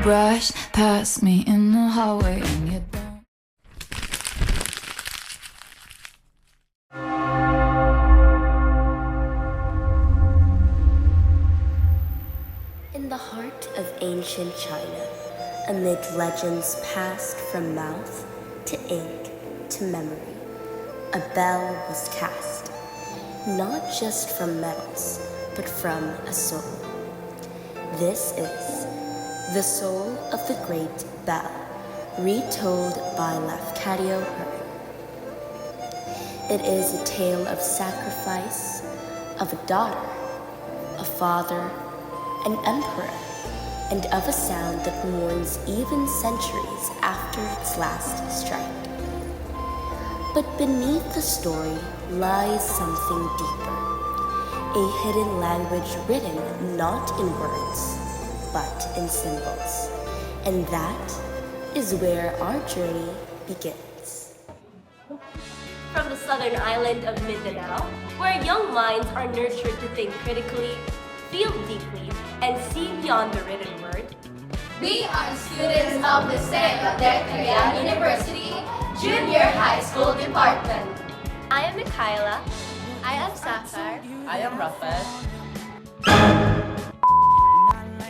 brush past me in the hallway and you don't. In the heart of ancient China, amid legends passed from mouth to ink to memory, a bell was cast, not just from metals, but from a soul. This is the soul of the great bell, retold by Lafcadio Hearn. It is a tale of sacrifice, of a daughter, a father, an emperor, and of a sound that mourns even centuries after its last strike. But beneath the story lies something deeper, a hidden language written not in words, but in symbols. And that is where our journey begins. From the southern island of Mindanao, where young minds are nurtured to think critically, feel deeply, and see beyond the written word, we are students of the Lafcadio University Junior High School Department. I am Mikayla. I am Safar. I am Rafael.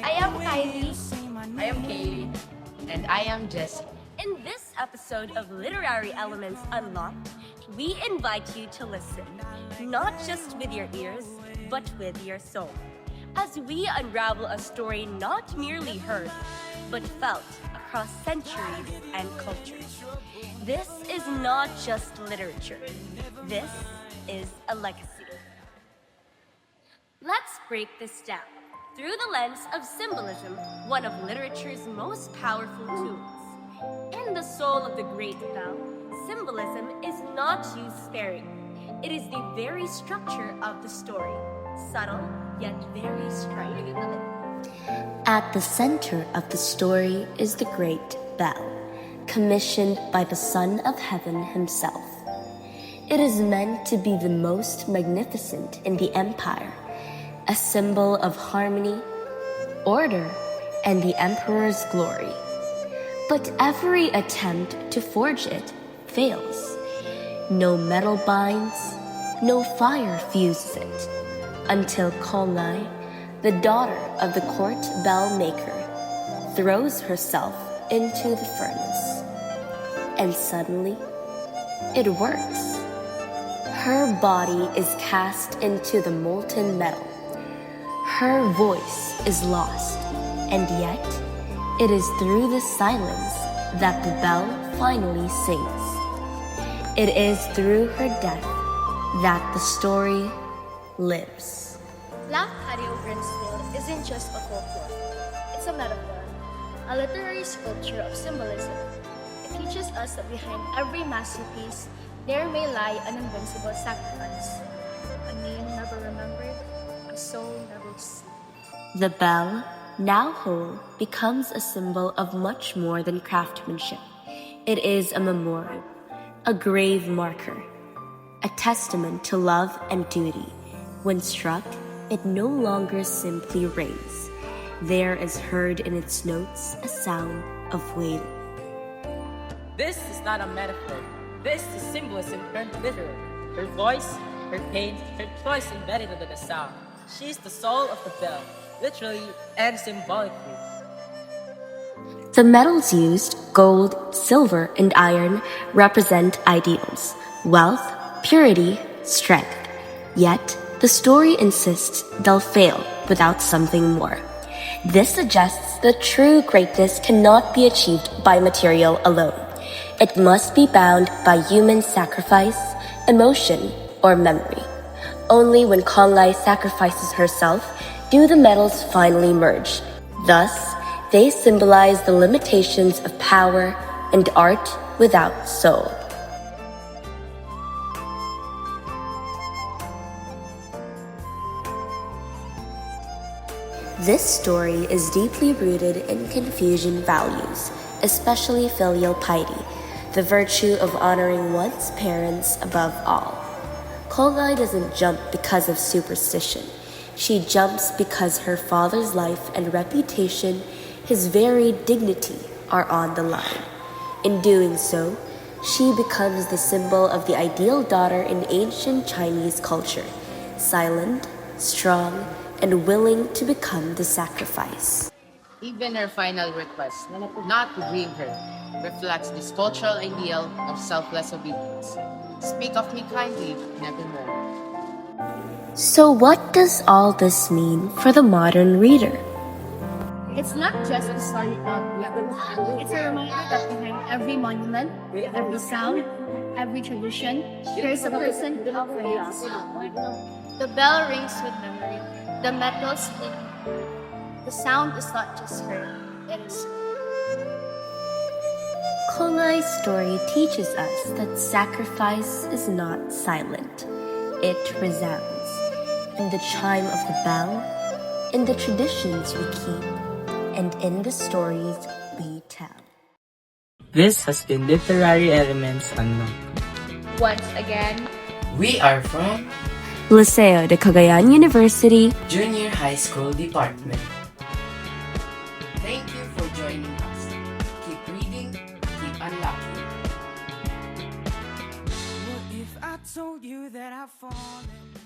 I am Kylie. I am Kaylee. And I am Jessie. In this episode of Literary Elements Unlocked, we invite you to listen, not just with your ears, but with your soul, as we unravel a story not merely heard, but felt across centuries and cultures. This is not just literature. This is a legacy. Let's break this down through the lens of symbolism, one of literature's most powerful tools. In the soul of the great bell, symbolism is not used sparingly. It is the very structure of the story, subtle yet very striking. At the center of the story is the great bell, commissioned by the Son of Heaven himself. It is meant to be the most magnificent in the empire, a symbol of harmony, order, and the emperor's glory. But every attempt to forge it fails. No metal binds, no fire fuses it, until Kolnai, the daughter of the court bell maker, throws herself into the furnace. And suddenly, it works. Her body is cast into the molten metal. Her voice is lost, and yet it is through the silence that the bell finally sings. It is through her death that the story lives. Lafcadio Hearn's isn't just a folklore. It's a metaphor, a literary sculpture of symbolism. It teaches us that behind every masterpiece, there may lie an invincible sacrifice. A name never remembered, a soul never seen. The bell, now whole, becomes a symbol of much more than craftsmanship. It is a memorial, a grave marker, a testament to love and duty. When struck, it no longer simply rings. There is heard in its notes a sound of wailing. This is not a metaphor. This is symbolism turned literal. Her voice, her pain, her choice embedded under the sound. She is the soul of the bell, literally and symbolically. The metals used, gold, silver, and iron, represent ideals, wealth, purity, strength. Yet, the story insists they'll fail without something more. This suggests that true greatness cannot be achieved by material alone. It must be bound by human sacrifice, emotion, or memory. Only when Konlai sacrifices herself do the metals finally merge. Thus, they symbolize the limitations of power and art without soul. This story is deeply rooted in Confucian values, especially filial piety, the virtue of honoring one's parents above all. Kolnai doesn't jump because of superstition. She jumps because her father's life and reputation his very dignity are on the line. In doing so, she becomes the symbol of the ideal daughter in ancient Chinese culture, silent, strong, and willing to become the sacrifice. Even her final request, not to grieve her, reflects this cultural ideal of selfless obedience. Speak of me kindly, nevermore. So, what does all this mean for the modern reader? It's not just a story about people. It's a reminder that behind every monument, every sound, every tradition, there's a person who operates. The bell rings with memory. The metals in. The sound is not just heard, it is. Kongai's story teaches us that sacrifice is not silent. It resounds in the chime of the bell, in the traditions we keep, and in the stories we tell. This has been Literary Elements Unlocked. Once again, We are from Liceo de Cagayan University. Junior High School Department. Thank you for joining us. Keep reading, keep unlocking. What if I told you that I've fallen?